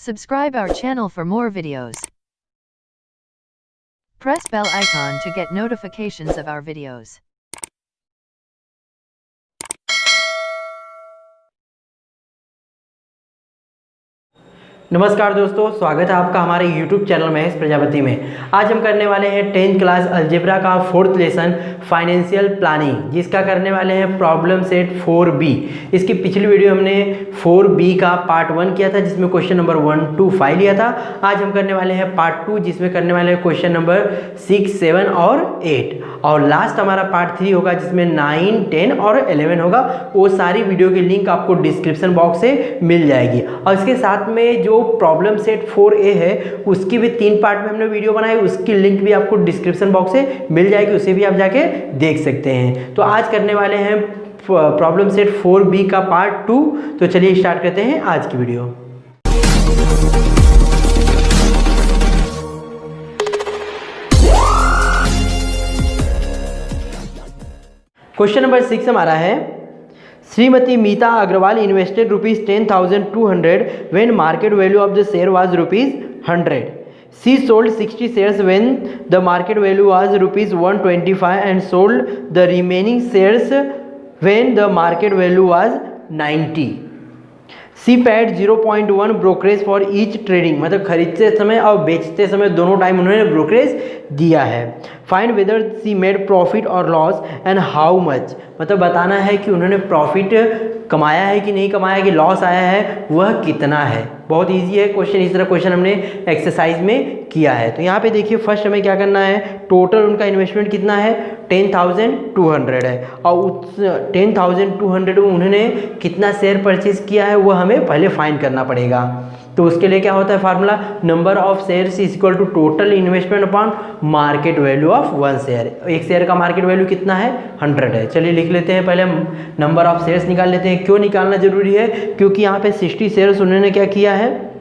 Subscribe our channel for more videos. Press bell icon to get notifications of our videos. नमस्कार दोस्तों, स्वागत है आपका हमारे YouTube चैनल महेश प्रजापति में। आज हम करने वाले हैं 10th क्लास अलजेब्रा का 4th लेसन फाइनेंशियल प्लानिंग, जिसका करने वाले हैं प्रॉब्लम सेट 4B। इसकी पिछली वीडियो हमने 4B का पार्ट 1 किया था, जिसमें क्वेश्चन नंबर 1 to 5 लिया था। आज हम करने वाले हैं पार्ट 2, जिसमें करने वाले हैं क्वेश्चन नंबर 6, 7 और 8, और लास्ट हमारा पार्ट 3 होगा, जिसमें 9, 10 और 11 होगा। वो सारी वीडियो की लिंक आपको डिस्क्रिप्शन बॉक्स से मिल जाएगी। और इसके साथ में जो प्रॉब्लम सेट 4A है, उसकी भी 3 पार्ट में हमने वीडियो बनाई, उसकी लिंक भी आपको डिस्क्रिप्शन बॉक्स से मिल जाएगी, उसे भी आप जाके देख सकते हैं। तो आज करने वाले हैं प्रॉब्लम सेट 4B का पार्ट 2। तो चलिए स्टार्ट करते हैं आज की वीडियो। क्वेश्चन नंबर 6 हमारा है, श्रीमती मीता Agarwal invested ₹10,200 when market value of the share was ₹100. She sold 60 shares when the market value was ₹125 and sold the remaining shares when the market value was 90. She paid 0.1 brokerage for each trading, मतलब खरीदते समय और बेचते समय दोनों time उन्होंने brokerage दिया है। Find whether she made profit और लॉस एंड हाउ मच, मतलब बताना है कि उन्होंने प्रॉफिट कमाया है कि नहीं कमाया, कि लॉस आया है वह कितना है। बहुत इजी है क्वेश्चन, इस तरह क्वेश्चन हमने एक्सरसाइज में किया है। तो यहाँ पे देखिए फर्स्ट हमें क्या करना है, टोटल उनका इन्वेस्टमेंट कितना है 10,200 है, और उस 10,200 में उन्होंने कितना शेयर परचेज किया है वह हमें पहले फाइंड करना पड़ेगा। तो उसके लिए क्या होता है formula, number of shares is equal to total investment upon market value of 1 share. एक शेयर का मार्केट वैल्यू कितना है 100 है। चलिए लिख लेते हैं, पहले हम नंबर ऑफ शेयर्स निकाल लेते हैं। क्यों निकालना जरूरी है, क्योंकि यहाँ पे 60 शेयर्स उन्होंने क्या किया है,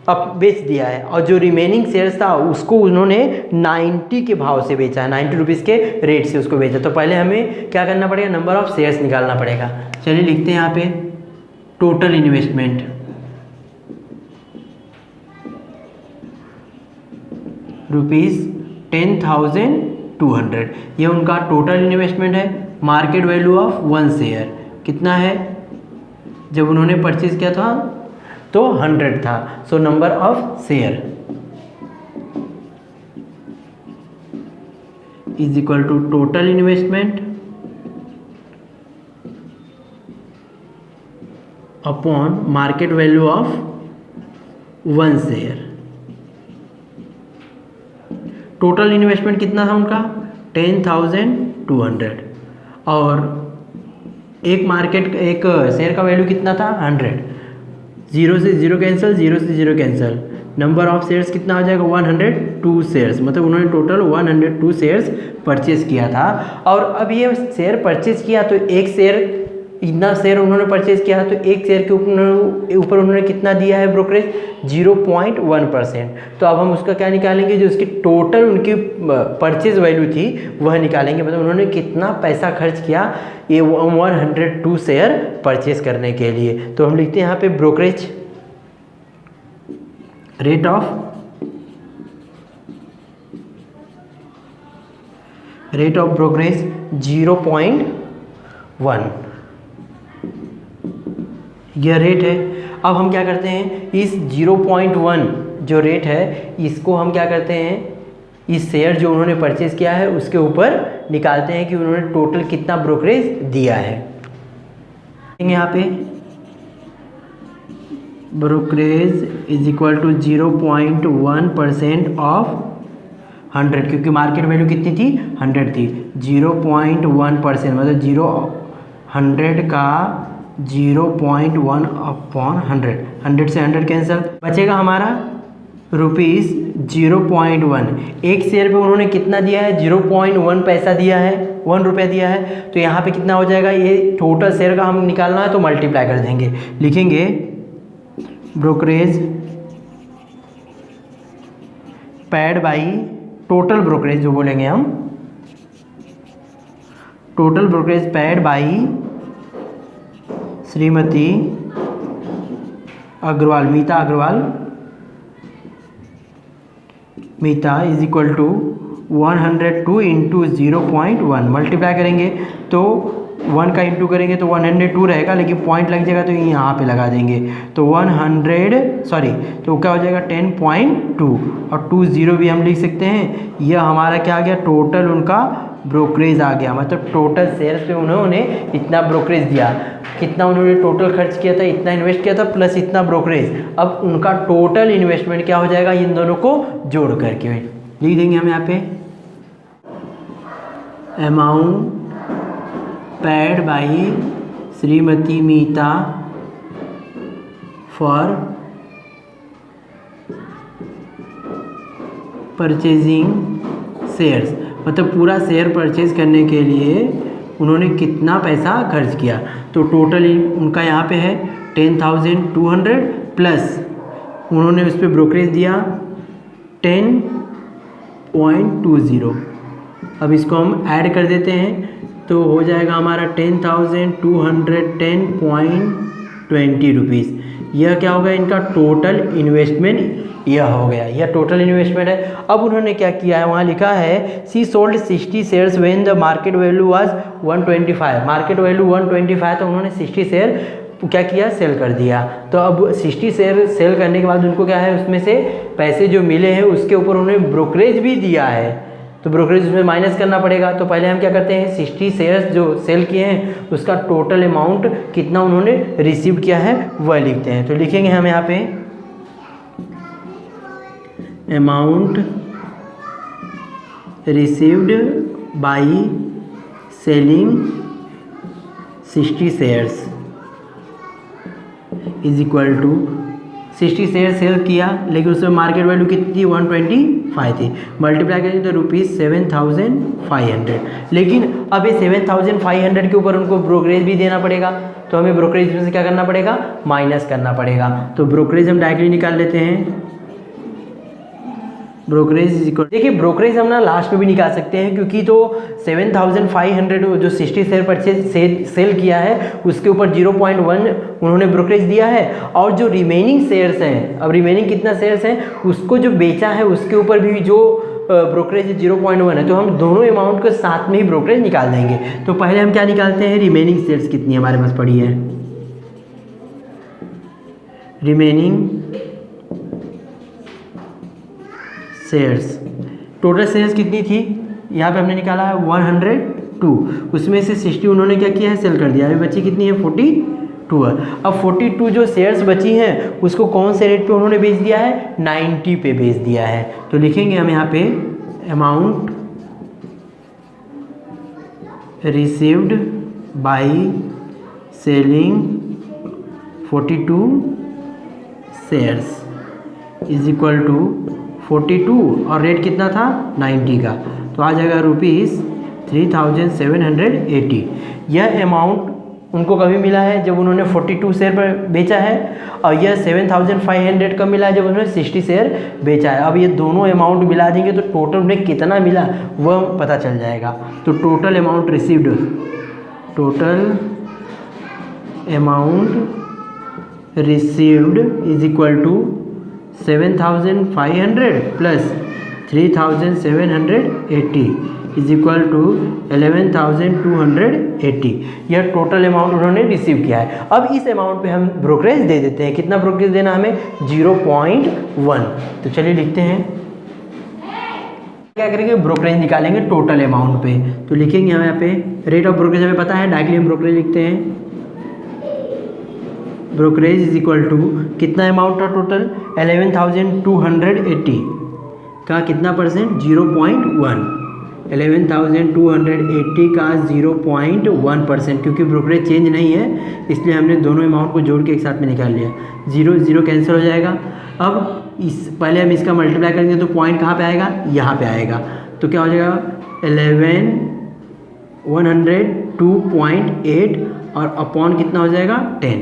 अब बेच दिया है, और जो रिमेनिंग शेयर्स था उसको उन्होंने 90 के भाव से बेचा है, 90 रुपीज़ के रेट से उसको बेचा। तो पहले हमें क्या करना पड़ेगा, नंबर ऑफ शेयर्स निकालना पड़ेगा। चलिए लिखते हैं यहाँ पे टोटल इन्वेस्टमेंट ₹10,200, ये उनका टोटल इन्वेस्टमेंट है। मार्केट वैल्यू ऑफ 1 शेयर कितना है, जब उन्होंने परचेज किया था तो 100 था। So number of share is equal to total investment upon market value of 1 share. Total investment कितना था उनका 10,200, और एक शेयर का वैल्यू कितना था 100। 0 से 0 कैंसिल, 0 से 0 कैंसिल, नंबर ऑफ शेयर्स कितना हो जाएगा 102 शेयर्स, मतलब उन्होंने टोटल 102 शेयर्स परचेज किया था। और अब ये शेयर परचेज किया तो एक शेयर, इतना शेयर उन्होंने परचेज किया, तो एक शेयर के ऊपर उन्होंने कितना दिया है ब्रोकरेज 0.1%। तो अब हम उसका क्या निकालेंगे, जो उसकी टोटल उनकी परचेज वैल्यू थी वह निकालेंगे, मतलब उन्होंने कितना पैसा खर्च किया ये 102 शेयर परचेज करने के लिए। तो हम लिखते हैं यहाँ पे ब्रोकरेज रेट ऑफ ब्रोकरेज 0.1, यह रेट है। अब हम क्या करते हैं, इस 0.1 जो रेट है इसको हम क्या करते हैं, इस शेयर जो उन्होंने परचेज किया है उसके ऊपर निकालते हैं कि उन्होंने टोटल कितना ब्रोकरेज दिया है। यहाँ पे brokerage is equal to 0.1% of 100, क्योंकि मार्केट वैल्यू कितनी थी 100 थी। 0.1% मतलब 100 का 0.1 अपॉन 100, 100 से 100 कैंसिल, बचेगा हमारा ₹0.1। एक शेयर पे उन्होंने कितना दिया है 0.1 पैसा दिया है, 1 रुपया दिया है। तो यहाँ पे कितना हो जाएगा, ये टोटल शेयर का हम निकालना है तो मल्टीप्लाई कर देंगे, लिखेंगे brokerage paid by total brokerage, जो बोलेंगे हम total brokerage paid by Shrimati Agarwal, Meeta is equal to 102 into 0.1 multiply करेंगे तो 1 का इंटू करेंगे तो 102 रहेगा, लेकिन पॉइंट लग जाएगा तो यहाँ पे लगा देंगे तो 100 तो क्या हो जाएगा 10.2 और 20 भी हम लिख सकते हैं। यह हमारा क्या आ गया, टोटल उनका ब्रोकरेज आ गया, मतलब टोटल शेयर्स पे उन्होंने इतना ब्रोकरेज दिया, कितना उन्होंने टोटल खर्च किया था, इतना इन्वेस्ट किया था प्लस इतना ब्रोकरेज। अब उनका टोटल इन्वेस्टमेंट क्या हो जाएगा, इन दोनों को जोड़ करके लिख देंगे हम यहाँ पे amount paid by Shrimati Meeta for purchasing shares, मतलब पूरा शेयर परचेज करने के लिए उन्होंने कितना पैसा खर्च किया। तो टोटल उनका यहाँ पे है 10,200 प्लस उन्होंने उस पर ब्रोकरेज दिया 10.20। अब इसको हम ऐड कर देते हैं तो हो जाएगा हमारा 10,210.20 रुपीज़। यह क्या होगा, इनका टोटल इन्वेस्टमेंट यह हो गया, यह टोटल इन्वेस्टमेंट है। अब उन्होंने क्या किया है, वहाँ लिखा है C sold 60 shares when the market value was 125, market value 125 तो उन्होंने 60 शेयर क्या किया, सेल कर दिया। तो अब 60 शेयर सेल करने के बाद उनको क्या है, उसमें से पैसे जो मिले हैं उसके ऊपर उन्होंने ब्रोकरेज भी दिया है, तो ब्रोकरेज उसमें माइनस करना पड़ेगा। तो पहले हम क्या करते हैं, 60 शेयर्स जो सेल किए हैं उसका टोटल अमाउंट कितना उन्होंने रिसीव किया है वह लिखते हैं। तो लिखेंगे हम यहाँ पे amount received by selling 60 shares is equal to 60 share sell किया, लेकिन उसमें मार्केट वैल्यू कितनी थी, 125 थी, मल्टीप्लाई करेंगे तो ₹7,500। लेकिन अब ये 7,500 के ऊपर उनको ब्रोकरेज भी देना पड़ेगा, तो हमें ब्रोकरेज में से क्या करना पड़ेगा, माइनस करना पड़ेगा। तो ब्रोकरेज हम डायरेक्टली निकाल लेते हैं, ब्रोकरेज इज इक्वल, देखिए ब्रोकरेज हम ना लास्ट में भी निकाल सकते हैं, क्योंकि तो 7,500 जो 60 शेयर परचेज सेल किया है उसके ऊपर 0.1 उन्होंने ब्रोकरेज दिया है, और जो रिमेनिंग शेयर्स हैं, अब रिमेनिंग कितना शेयर्स हैं उसको जो बेचा है उसके ऊपर भी जो ब्रोकरेज 0.1 है, तो हम दोनों अमाउंट को साथ में ही ब्रोकरेज निकाल देंगे। तो पहले हम क्या निकालते हैं, रिमेनिंग शेयर्स कितनी हमारे पास पड़ी है, रिमेनिंग शेयर्स, टोटल शेयर्स कितनी थी, यहाँ पे हमने निकाला है 102, उसमें से 60 उन्होंने क्या किया है, सेल कर दिया, अभी बची कितनी है 42 है। अब 42 जो शेयर्स बची हैं उसको कौन से रेट पे उन्होंने बेच दिया है, 90 पे बेच दिया है। तो लिखेंगे हम यहाँ पे amount received by selling 42 shares is equal to 42 और रेट कितना था 90 का, तो आ जाएगा ₹3,780। यह अमाउंट उनको कभी मिला है जब उन्होंने 42 शेयर पर बेचा है, और यह 7,500 का मिला है जब उन्होंने 60 शेयर बेचा है। अब ये दोनों अमाउंट मिला देंगे तो टोटल उन्हें कितना मिला वह पता चल जाएगा। तो total amount received, total amount received is equal to 7,500 plus 3,780 is equal to 11,280। यह टोटल अमाउंट उन्होंने रिसीव किया है। अब इस अमाउंट पे हम ब्रोकरेज दे देते हैं, कितना ब्रोकरेज देना हमें, 0.1। तो चलिए लिखते हैं, क्या करेंगे, ब्रोकरेज निकालेंगे टोटल अमाउंट पे। तो लिखेंगे हम यहाँ पे रेट ऑफ ब्रोकरेज हमें पता है, डायरेक्टली हम ब्रोकरेज लिखते हैं, ब्रोकरेज इज इक्वल टू कितना अमाउंट था टोटल, 11,280 का कितना परसेंट, 0.1, 11,280 का 0.1%, क्योंकि ब्रोकरेज चेंज नहीं है इसलिए हमने दोनों अमाउंट को जोड़ के एक साथ में निकाल लिया, 0 कैंसिल हो जाएगा। अब इस पहले हम इसका मल्टीप्लाई करेंगे तो पॉइंट कहाँ पे आएगा, यहाँ पे आएगा, तो क्या हो जाएगा 11,102.8 और अपॉन कितना हो जाएगा 10।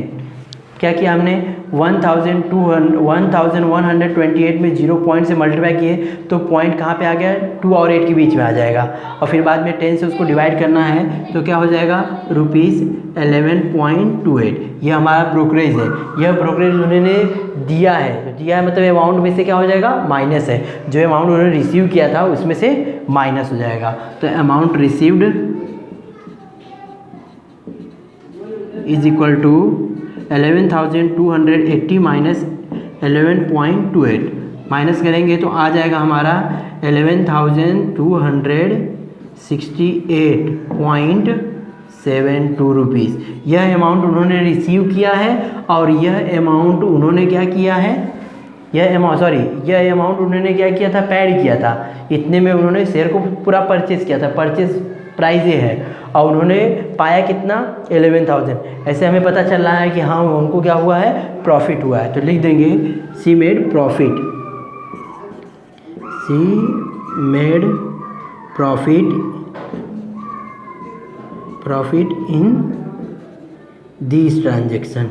क्या किया हमने 1128 में 0 पॉइंट से मल्टीप्लाई किए तो पॉइंट कहाँ पे आ गया, 2 और 8 के बीच में आ जाएगा, और फिर बाद में 10 से उसको डिवाइड करना है तो क्या हो जाएगा ₹11.28। यह हमारा ब्रोकरेज है, यह ब्रोकरेज उन्होंने दिया है, तो दिया है मतलब अमाउंट में से क्या हो जाएगा, माइनस है, जो अमाउंट उन्होंने रिसीव किया था उसमें से माइनस हो जाएगा। तो amount received is equal to 11,280 minus 11.28, minus करेंगे तो आ जाएगा हमारा 11,268.72 रुपीज़। यह अमाउंट उन्होंने रिसीव किया है और यह अमाउंट उन्होंने क्या किया है, यह अमाउंट उन्होंने क्या किया था, पेड किया था। इतने में उन्होंने शेयर को पूरा परचेज किया था, परचेज प्राइस ये है, और उन्होंने पाया कितना 11,000। ऐसे हमें पता चल रहा है कि हाँ उनको क्या हुआ है, प्रॉफिट हुआ है। तो लिख देंगे she made profit in these transaction,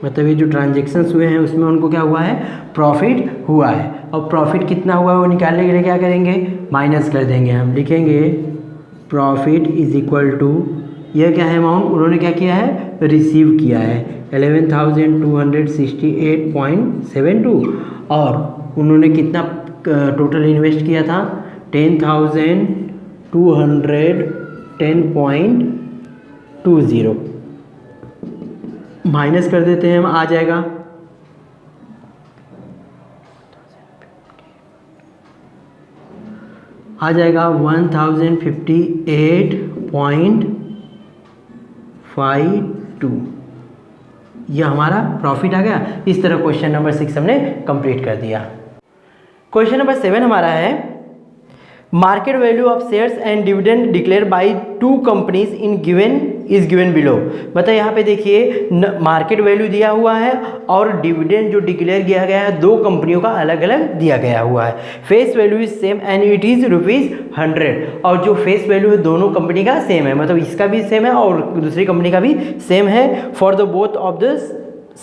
मतलब ये जो ट्रांजेक्शन्स हुए हैं उसमें उनको क्या हुआ है, प्रॉफिट हुआ है। और प्रॉफिट कितना हुआ है वो निकालने के लिए क्या करेंगे, माइनस कर देंगे। हम लिखेंगे प्रॉफिट इज इक्वल टू, यह क्या है अमाउंट उन्होंने क्या किया है, रिसीव किया है 11,268.72, और उन्होंने कितना टोटल इन्वेस्ट किया था 10,210.20, माइनस कर देते हैं हम, आ जाएगा 1058.52, यह हमारा प्रॉफिट आ गया। इस तरह क्वेश्चन नंबर 6 हमने कंप्लीट कर दिया। क्वेश्चन नंबर 7 हमारा है market value of shares and dividend declare by 2 companies in given below. मतलब यहाँ पे देखिए मार्केट वैल्यू दिया हुआ है और डिविडेंड जो डिक्लेयर किया गया है 2 कंपनियों का अलग अलग दिया गया हुआ है। Face value is same and it is ₹100, और जो फेस वैल्यू है दोनों कंपनी का सेम है, मतलब इसका भी सेम है और दूसरी कंपनी का भी सेम है। For the both of the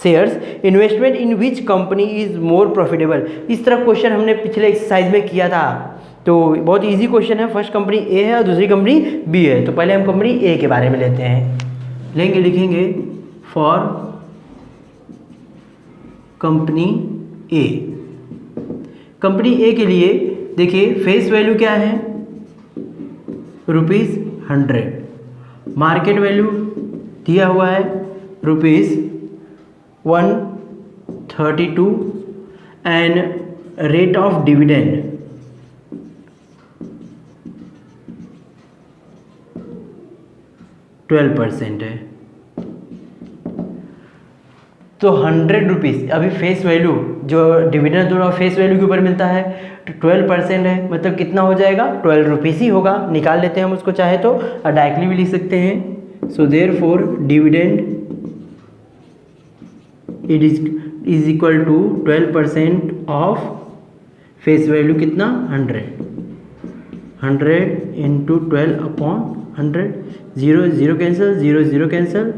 shares investment in which company is more profitable. इस तरह क्वेश्चन हमने पिछले एक्सरसाइज में किया था, तो बहुत इजी क्वेश्चन है। फर्स्ट कंपनी ए है और दूसरी कंपनी बी है, तो पहले हम कंपनी ए के बारे में लेते हैं। लिखेंगे फॉर कंपनी ए। कंपनी ए के लिए देखिए फेस वैल्यू क्या है, ₹100, मार्केट वैल्यू दिया हुआ है ₹132 एंड रेट ऑफ डिविडेंड 12% है। तो ₹100 अभी फेस वैल्यू जो डिविडेंड दोनों फेस वैल्यू के ऊपर मिलता है तो 12% है, मतलब कितना हो जाएगा, ₹12 ही होगा। निकाल लेते हैं हम उसको, चाहे तो डायरेक्टली भी लिख सकते हैं। So therefore dividend it is equal to 12% of face value कितना 100 इंटू 12/100, 0 कैंसिल, 0 कैंसिल,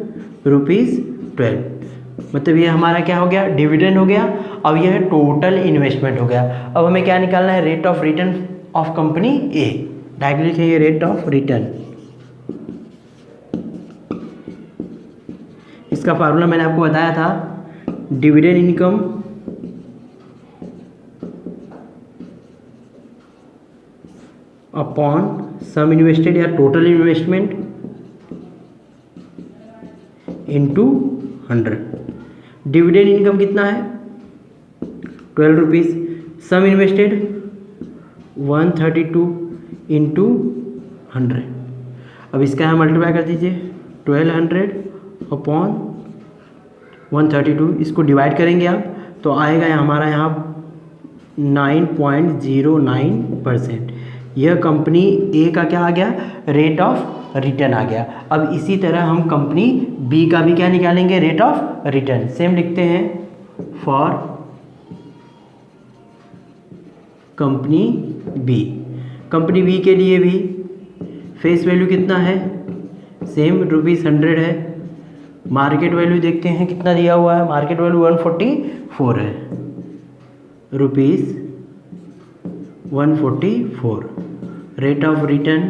₹12। मतलब ये हमारा क्या हो गया, डिविडेंड हो गया। अब यह टोटल इन्वेस्टमेंट हो गया। अब हमें क्या निकालना है, rate of return of company A. Directly लिखेंगे रेट ऑफ रिटर्न। इसका फार्मूला मैंने आपको बताया था, डिविडेंड इनकम अपॉन सम इन्वेस्टेड या total investment into 100। Dividend income कितना है, ₹12, सम इन्वेस्टेड 132 इंटू 100। अब इसका यहाँ मल्टीप्लाई कर दीजिए, 1200 अपॉन 132, इसको डिवाइड करेंगे आप तो आएगा हमारा यहाँ 9.09%। यह कंपनी ए का क्या आ गया, रेट ऑफ रिटर्न आ गया। अब इसी तरह हम कंपनी बी का भी क्या निकालेंगे, रेट ऑफ रिटर्न। सेम लिखते हैं for company B. Company B के लिए भी फेस वैल्यू कितना है, सेम ₹100 है। मार्केट वैल्यू देखते हैं कितना दिया हुआ है, मार्केट वैल्यू 144 है, ₹144। Rate of return,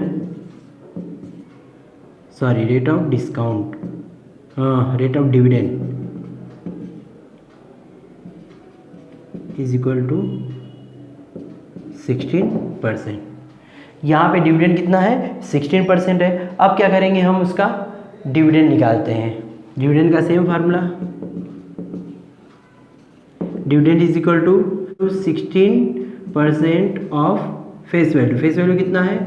sorry rate of discount, हाँ rate of dividend is equal to 16%। यहाँ पे डिविडेंड कितना है, 16% है। अब क्या करेंगे, हम उसका डिविडेंड निकालते हैं। डिविडेंड का same formula, dividend is equal to 16% of face value. Face value कितना है,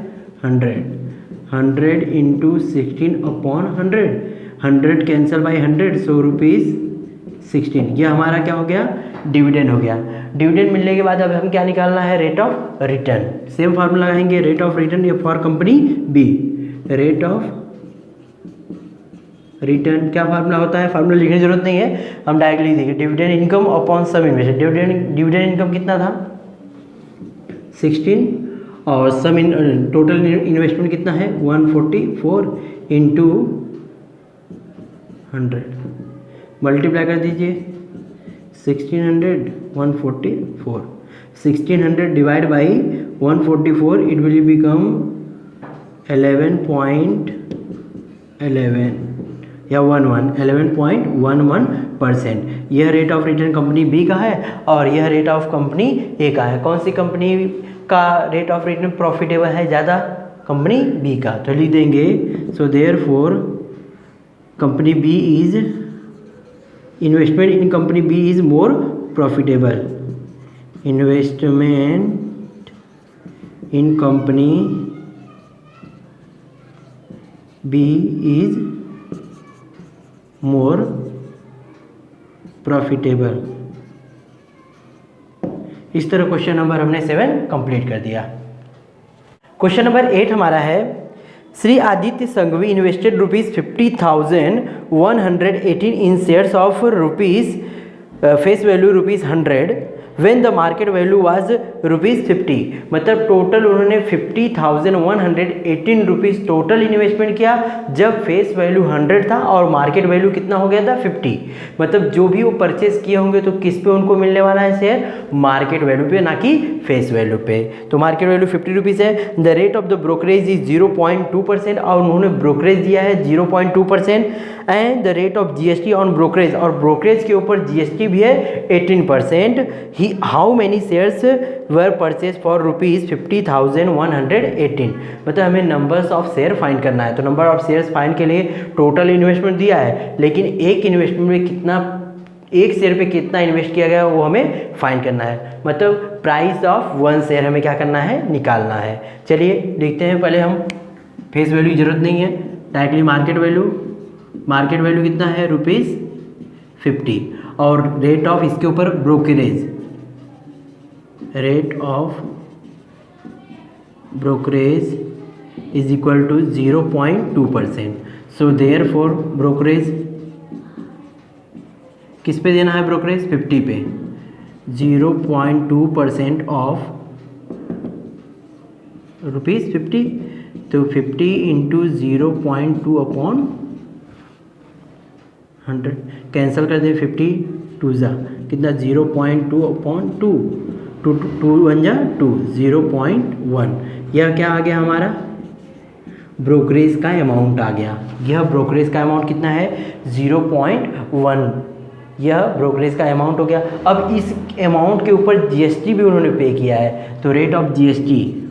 100 इंटू 16/100, 100 कैंसिल बाई 100, सो ₹16। ये हमारा क्या हो गया, डिविडेंड हो गया। डिविडेंड मिलने के बाद अब हम क्या निकालना है, rate of return. Same formula लगाएंगे, rate of return for company B. Rate of return क्या फार्मूला होता है, फार्मूला लिखने की जरूरत नहीं है, हम डायरेक्टली लिख देंगे, डिविडेंड इनकम अपॉन सम इन्वेस्टेड। डिविडेंड इनकम कितना था, 16, और सम टोटल इन्वेस्टमेंट कितना है, 144 इंटू 100, मल्टीप्लाई कर दीजिए, 1600 144, 1600 divide by 144, it will become 11.11 या 11% यह rate of return company B का है और यह रेट ऑफ कंपनी ए का है। कौन सी कंपनी का रेट ऑफ रिटर्न प्रॉफिटेबल है ज़्यादा, कंपनी बी का। तो लिख देंगे, so therefore company B is, investment in company B is more profitable. Investment in company B is more profitable. इस तरह क्वेश्चन नंबर हमने 7 कंप्लीट कर दिया। क्वेश्चन नंबर 8 हमारा है, Shri Aditya Sanghvi invested ₹50,118 in shares of face value ₹100 when the market value was ₹50। मतलब total उन्होंने 50,118 rupees total investment किया जब फेस वैल्यू 100 था और मार्केट वैल्यू कितना हो गया था, 50। मतलब जो भी वो परचेस किए होंगे तो किस पे उनको मिलने वाला है शेयर, मार्केट वैल्यू पे, ना कि फेस वैल्यू पे। तो मार्केट वैल्यू 50 रुपीज़ है। The rate of the brokerage is 0.2% और उन्होंने ब्रोकरेज दिया है 0.2%। And the rate of GST on brokerage, और ब्रोकरेज के ऊपर जीएसटी भी है 18%। He how many shares were purchase for ₹50,118। मतलब हमें नंबर्स ऑफ शेयर फाइंड करना है। तो नंबर ऑफ शेयर्स फाइंड के लिए टोटल इन्वेस्टमेंट दिया है, लेकिन एक इन्वेस्टमेंट में कितना, एक शेयर पे कितना इन्वेस्ट किया गया वो हमें फाइंड करना है। मतलब प्राइस ऑफ 1 शेयर हमें क्या करना है, निकालना है। चलिए देखते हैं। पहले हम फेस वैल्यू की जरूरत नहीं है, directly market value. Market value कितना है, ₹50 और रेट ऑफ इसके ऊपर brokerage, rate of brokerage is equal to 0.2%। So therefore brokerage किस पे देना है, ब्रोकरेज 50 पे, 0.2% ऑफ ₹50। तो 50 इंटू 0.2/100 कैंसिल कर दे, 50 2 जा कितना, 0.2/2, 2 1 जा 2, 0.1। यह क्या आ गया हमारा, ब्रोकरेज का अमाउंट आ गया। यह ब्रोकरेज का अमाउंट कितना है, 0.1। यह ब्रोकरेज का अमाउंट हो गया। अब इस अमाउंट के ऊपर जीएसटी भी उन्होंने पे किया है, तो rate of GST,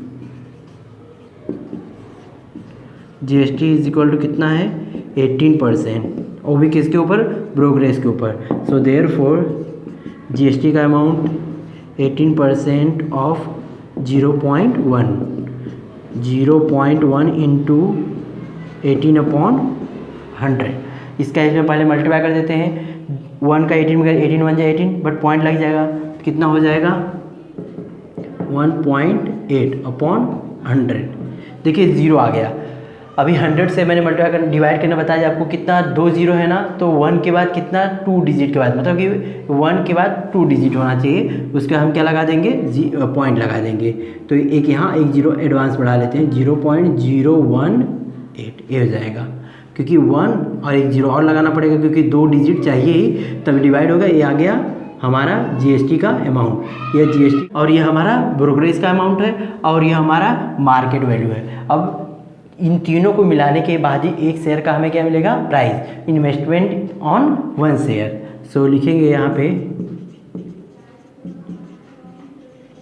GST is equal to कितना है, 18%, और भी किसके ऊपर, ब्रोकरेज के ऊपर। सो देयरफॉर जीएसटी का अमाउंट 18% ऑफ 0.1 इंटू 18/100। इसका इसमें पहले मल्टीप्लाई कर देते हैं, 1 का 18 में 18 1 जा 18, बट पॉइंट लग जाएगा, कितना हो जाएगा, 1.8/100। देखिए 0 आ गया। अभी 100 से मैंने मल्टीप्लाई कर डिवाइड करना बताया आपको, कितना 2 जीरो है ना, तो 1 के बाद कितना 2 डिजिट के बाद, मतलब कि 1 के बाद 2 डिजिट होना चाहिए, उसके हम क्या लगा देंगे, पॉइंट लगा देंगे। तो एक यहाँ एक जीरो एडवांस बढ़ा लेते हैं, 0.018 ये हो जाएगा, क्योंकि 1 और एक जीरो और लगाना पड़ेगा क्योंकि 2 डिजिट चाहिए ही, तब डिवाइड होगा। ये आ गया हमारा जीएसटी का अमाउंट, ये जीएसटी और ये हमारा ब्रोकरेज का अमाउंट है और ये हमारा मार्केट वैल्यू है। अब इन तीनों को मिलाने के बाद ही एक शेयर का हमें क्या मिलेगा, प्राइस, इन्वेस्टमेंट ऑन 1 शेयर। सो लिखेंगे यहाँ पे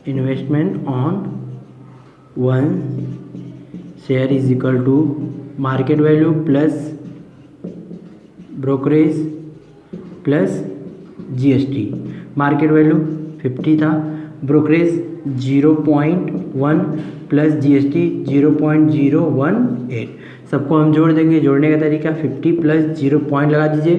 investment on 1 share is equal to market value plus brokerage plus GST. Market value 50 था, ब्रोकरेज 0.1 प्लस जीएसटी 0.018। सबको हम जोड़ देंगे। जोड़ने का तरीका 50 प्लस 0 पॉइंट लगा दीजिए,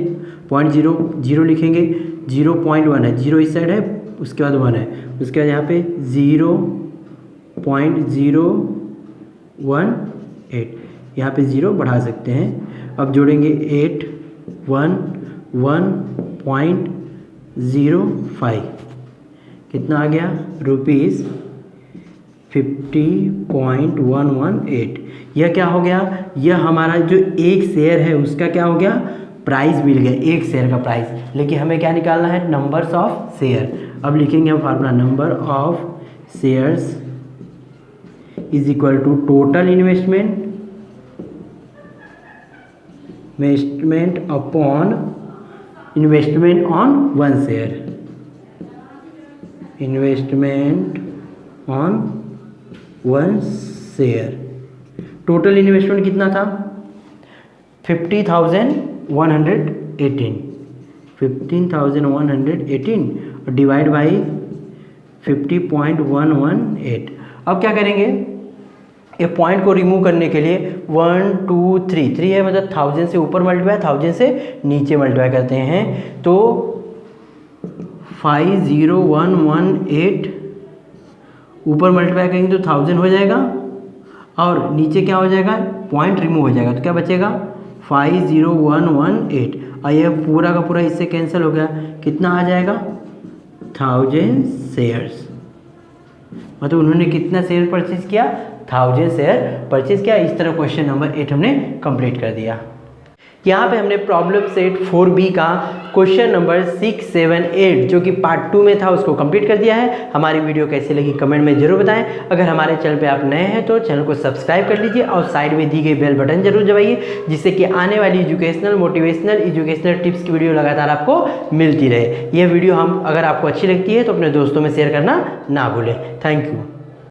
0.00 लिखेंगे, 0.1 है, 0 इस साइड है, उसके बाद 1 है, उसके बाद यहाँ पे 0.018, यहाँ पे 0 बढ़ा सकते हैं। अब जोड़ेंगे 8 1 1.05, कितना आ गया, रुपीज़ 50.118। यह क्या हो गया, यह हमारा जो एक शेयर है उसका क्या हो गया, प्राइस मिल गया, एक शेयर का प्राइस। लेकिन हमें क्या निकालना है, नंबर्स ऑफ शेयर। अब लिखेंगे हम formula, number of shares is equal to total investment upon investment on 1 share, investment on 1 share. Total investment कितना था, 15,118 डिवाइड बाई 50.118। अब क्या करेंगे, ये पॉइंट को रिमूव करने के लिए 1 2 3 है, मतलब 1000 से ऊपर मल्टीप्लाई, 1000 से नीचे मल्टीप्लाई करते हैं, तो 50118 ऊपर मल्टीप्लाई करेंगे तो 1000 हो जाएगा और नीचे क्या हो जाएगा, पॉइंट रिमूव हो जाएगा, तो क्या बचेगा 50118 और यह पूरा का पूरा इससे कैंसिल हो गया, कितना आ जाएगा 1000 शेयर्स। मतलब उन्होंने कितना शेयर परचेज किया, 1000 शेयर परचेज किया। इस तरह क्वेश्चन नंबर 8 हमने कंप्लीट कर दिया। यहाँ पे हमने प्रॉब्लम सेट 4B का क्वेश्चन नंबर 6, 7, 8 जो कि पार्ट 2 में था उसको कंप्लीट कर दिया है। हमारी वीडियो कैसी लगी कमेंट में जरूर बताएं। अगर हमारे चैनल पे आप नए हैं तो चैनल को सब्सक्राइब कर लीजिए और साइड में दी गई बेल बटन जरूर दबाइए, जिससे कि आने वाली एजुकेशनल मोटिवेशनल एजुकेशनल टिप्स की वीडियो लगातार आपको मिलती रहे। यह वीडियो अगर आपको अच्छी लगती है तो अपने दोस्तों में शेयर करना ना भूलें। Thank you.